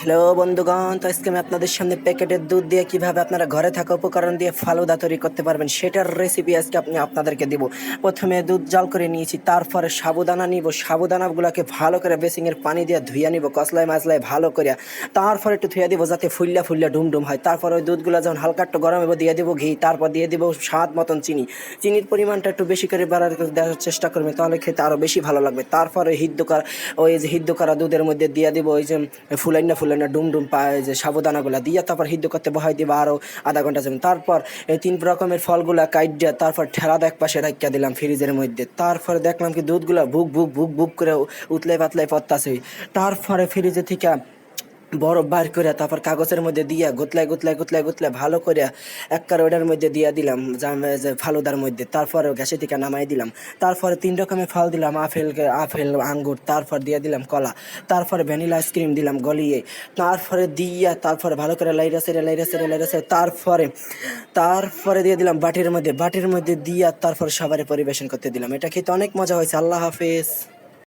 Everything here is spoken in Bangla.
হ্যালো বন্ধুগণ, তো আজকে আমি আপনাদের সামনে প্যাকেটের দুধ দিয়ে কিভাবে আপনারা ঘরে থাকা উপকরণ দিয়ে ফালুদা তৈরি করতে পারবেন সেটার রেসিপি আজকে আপনাদেরকে দিব। প্রথমে দুধ জাল করে নিয়েছি, তারপরে সাবুদানা নিব, সাবুদানাগুলোকে ভালো করে বেসিংয়ের পানি দিয়ে ধুইয়া নিব কসলায় মাজলায় ভালো করে, তারপর একটু ধুইয়া দিব যাতে ফুল্লা ফুল্লা ডুমডুম হয়। তারপর ওই দুধগুলো যখন হালকা একটু গরম হবে দিয়ে দেবো ঘি, তারপর দিয়ে দেবো স্বাদ মতন চিনি। চিনির পরিমাণটা একটু বেশি করে দেওয়ার চেষ্টা করবে, তাহলে খেতে আরও বেশি ভালো লাগবে। তারপরে ওই যে হিদ্দ করা দুধের মধ্যে দিয়ে দিব ওই যে ফুলাইনা ডুমডুম পায় যে সাবুদানাগুলা দিয়ে, তারপর হিদ্ধ করতে বহাই দিবা আরও আধা ঘন্টা যাবেন। তারপর এই 3 রকমের ফলগুলা কাইটটা তারপর ঠেলা এক পাশে রাখিয়া দিলাম ফ্রিজের মধ্যে। তারপরে দেখলাম কি দুধগুলা ভুক ভুক ভুক ভুক করে উতলাই পাতলাই পড়তাছে। তারপরে ফ্রিজে থেকে বরফ বার করে তারপর কাগজের মধ্যে দিয়া গুতলাই ভালো করে একবার ওটার মধ্যে দিয়া দিলাম যে ফালুদার মধ্যে। তারপরে গ্যাসে থেকে নামাই দিলাম। তারপরে 3 রকমের ফল দিলাম, আপেল আঙ্গুর, তারপর দিয়ে দিলাম কলা, তারপরে ভ্যানিলা আইসক্রিম দিলাম গলিয়ে। তারপরে ভালো করে লাইরাসে তারপরে দিয়ে দিলাম বাটির মধ্যে দিয়া তারপর সবারে পরিবেশন করতে দিলাম। এটা খেতে অনেক মজা হয়েছে। আল্লাহ হাফেজ।